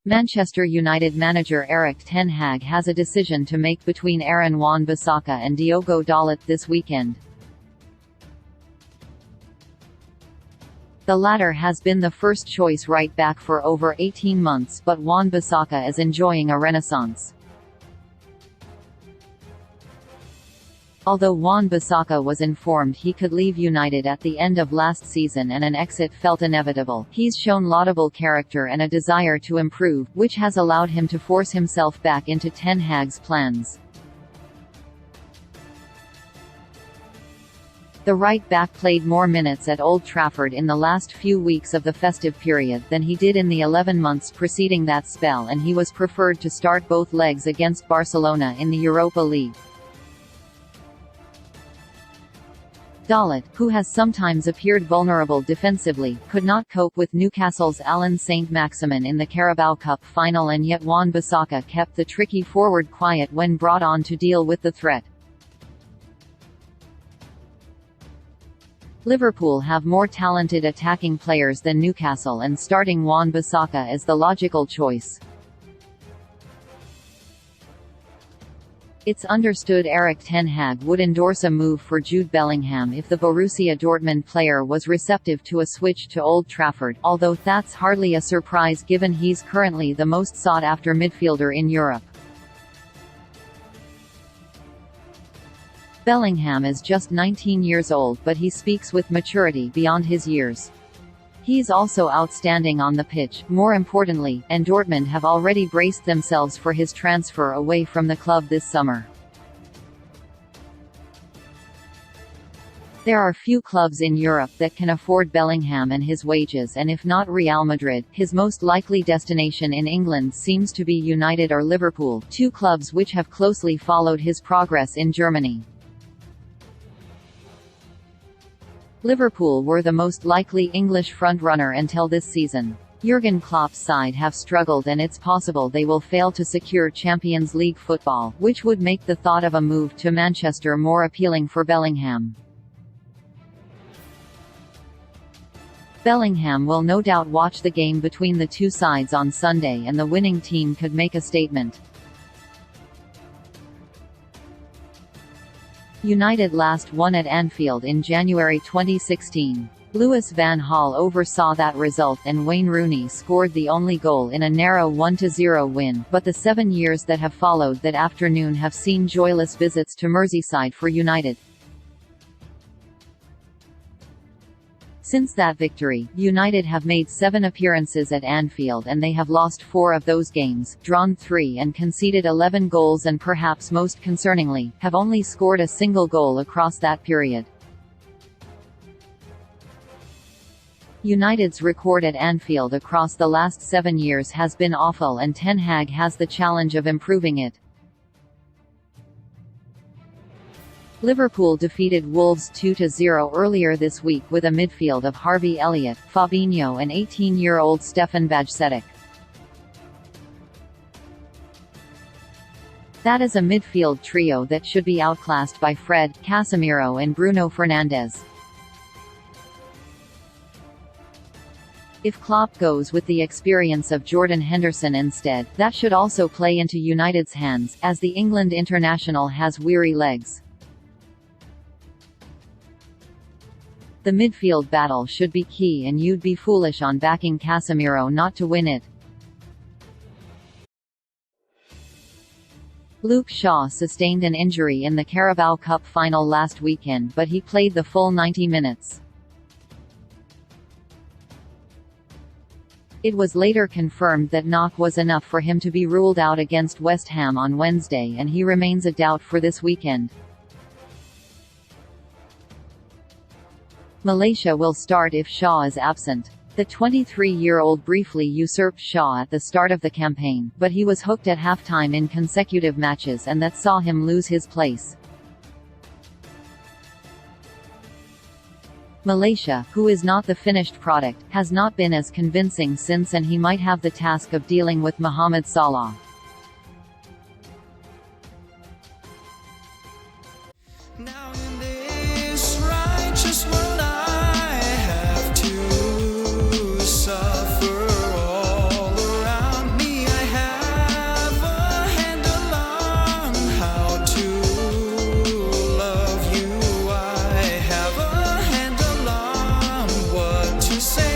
Manchester United manager Erik ten Hag has a decision to make between Aaron Wan-Bissaka and Diogo Dalot this weekend. The latter has been the first-choice right-back for over 18 months, but Wan-Bissaka is enjoying a renaissance. Although Wan-Bissaka was informed he could leave United at the end of last season and an exit felt inevitable, he's shown laudable character and a desire to improve, which has allowed him to force himself back into Ten Hag's plans. The right-back played more minutes at Old Trafford in the last few weeks of the festive period than he did in the 11 months preceding that spell, and he was preferred to start both legs against Barcelona in the Europa League. Dalot, who has sometimes appeared vulnerable defensively, could not cope with Newcastle's Alan Saint-Maximin in the Carabao Cup final, and yet Wan-Bissaka kept the tricky forward quiet when brought on to deal with the threat. Liverpool have more talented attacking players than Newcastle, and starting Wan-Bissaka is the logical choice. It's understood Erik ten Hag would endorse a move for Jude Bellingham if the Borussia Dortmund player was receptive to a switch to Old Trafford, although that's hardly a surprise given he's currently the most sought-after midfielder in Europe. Bellingham is just 19 years old, but he speaks with maturity beyond his years. He's also outstanding on the pitch, more importantly, and Dortmund have already braced themselves for his transfer away from the club this summer. There are few clubs in Europe that can afford Bellingham and his wages, and if not Real Madrid, his most likely destination in England seems to be United or Liverpool, two clubs which have closely followed his progress in Germany. Liverpool were the most likely English front-runner until this season. Jurgen Klopp's side have struggled, and it's possible they will fail to secure Champions League football, which would make the thought of a move to Manchester more appealing for Bellingham. Bellingham will no doubt watch the game between the two sides on Sunday, and the winning team could make a statement. United last won at Anfield in January 2016. Louis van Gaal oversaw that result, and Wayne Rooney scored the only goal in a narrow 1-0 win, but the 7 years that have followed that afternoon have seen joyless visits to Merseyside for United. Since that victory, United have made 7 appearances at Anfield, and they have lost 4 of those games, drawn 3 and conceded 11 goals, and perhaps most concerningly, have only scored a single goal across that period. United's record at Anfield across the last 7 years has been awful, and Ten Hag has the challenge of improving it. Liverpool defeated Wolves 2-0 earlier this week with a midfield of Harvey Elliott, Fabinho and 18-year-old Stefan Bajcetic. That is a midfield trio that should be outclassed by Fred, Casemiro and Bruno Fernandes. If Klopp goes with the experience of Jordan Henderson instead, that should also play into United's hands, as the England international has weary legs. The midfield battle should be key, and you'd be foolish on backing Casemiro not to win it. Luke Shaw sustained an injury in the Carabao Cup final last weekend, but he played the full 90 minutes. It was later confirmed that knock was enough for him to be ruled out against West Ham on Wednesday, and he remains a doubt for this weekend. Malaysia will start if Shaw is absent. The 23-year-old briefly usurped Shaw at the start of the campaign, but he was hooked at halftime in consecutive matches, and that saw him lose his place. Malaysia, who is not the finished product, has not been as convincing since, and he might have the task of dealing with Mohamed Salah. Now in this righteous world I have to suffer all around me. to say